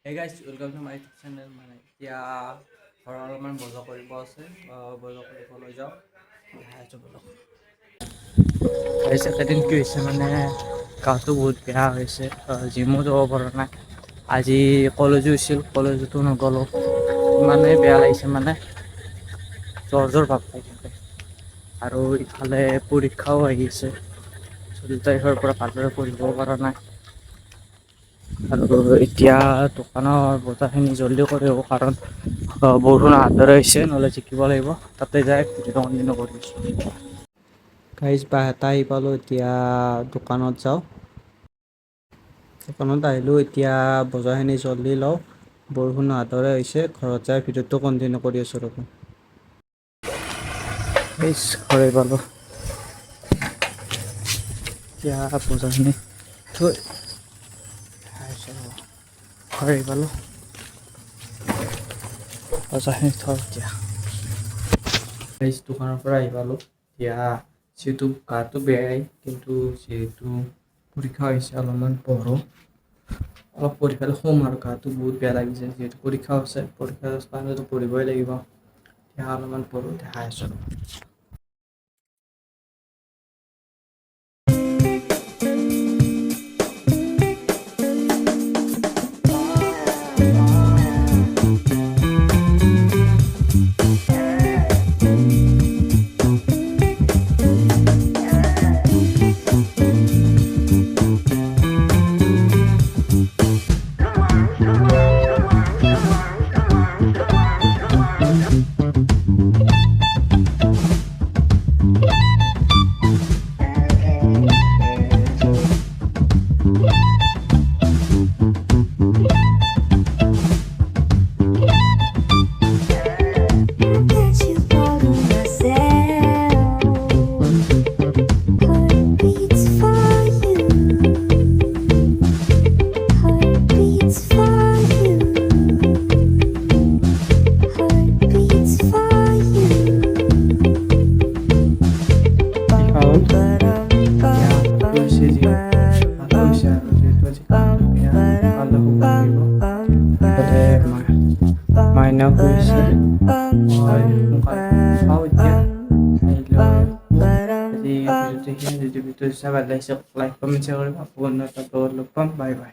Hey guys, welcome to my YouTube channel. মানে এতিয়া ঘৰৰ অলপমান বজাৰ কৰিব আছে, বজাৰ কৰিবলৈ যাওঁ। গাইছ একেদিন কি হৈছে মানে গাটো বহুত বেয়া হৈছে, জিমো যাব পৰা নাই। আজি কলেজো আছিল, কলেজতো নগ'লোঁ। ইমানেই বেয়া লাগিছে মানে জ্বৰ ভাৱ পাই থাকে। আৰু ইফালে পৰীক্ষাও আহি আছে, 14 তাৰিখৰ পৰা ভালদৰে পঢ়িব পৰা নাই। আৰু এতিয়া দোকানৰ বজাৰখিনি জলদি কৰিব, কাৰণ বৰষুণ অহাৰ দৰে হৈছে, নহ'লে জিকিব লাগিব। তাতে যায় ভিডিঅ'টো কণ্টিনিউ কৰি আছোঁ। গাইজ বাহঁত আহি পালোঁ, এতিয়া দোকানত যাওঁ। দোকানত আহিলোঁ, এতিয়া বজাৰখিনি জলদি লওঁ। বৰষুণ অহাৰ দৰে হৈছে, ঘৰত যাই ভিডিঅ'টো কণ্টিনিউ কৰি আছোঁ ৰ'ব। ঘৰে পালোঁ, এতিয়া বজাৰখিনি থৈ ঘৰ আহি পালোঁ, বজাৰখিনি থওঁ এতিয়া। দোকানৰ পৰা আহি পালোঁ, এতিয়া যিহেতু গাটো বেয়াই, কিন্তু যিহেতু পৰীক্ষা হৈছে অলপমান পঢ়োঁ। অলপ পঢ়ি পেলাই শুম আৰু, গাটো বহুত বেয়া লাগিছে যিহেতু পৰীক্ষা আছে। পৰীক্ষা কাৰণেতো পঢ়িবই লাগিব। এতিয়া অলপমান পঢ়োঁ, দেখাই আছোঁ। মাইনা শুইছে, মই খাওঁ এতিয়া। আজি ভিডিঅ'টো ভাল লাগিছে, লাইক কমেণ্ট শ্বেয়াৰ কৰিব। আকৌ অন্য এটা ব্লগত লগ পাম, বাই বাই।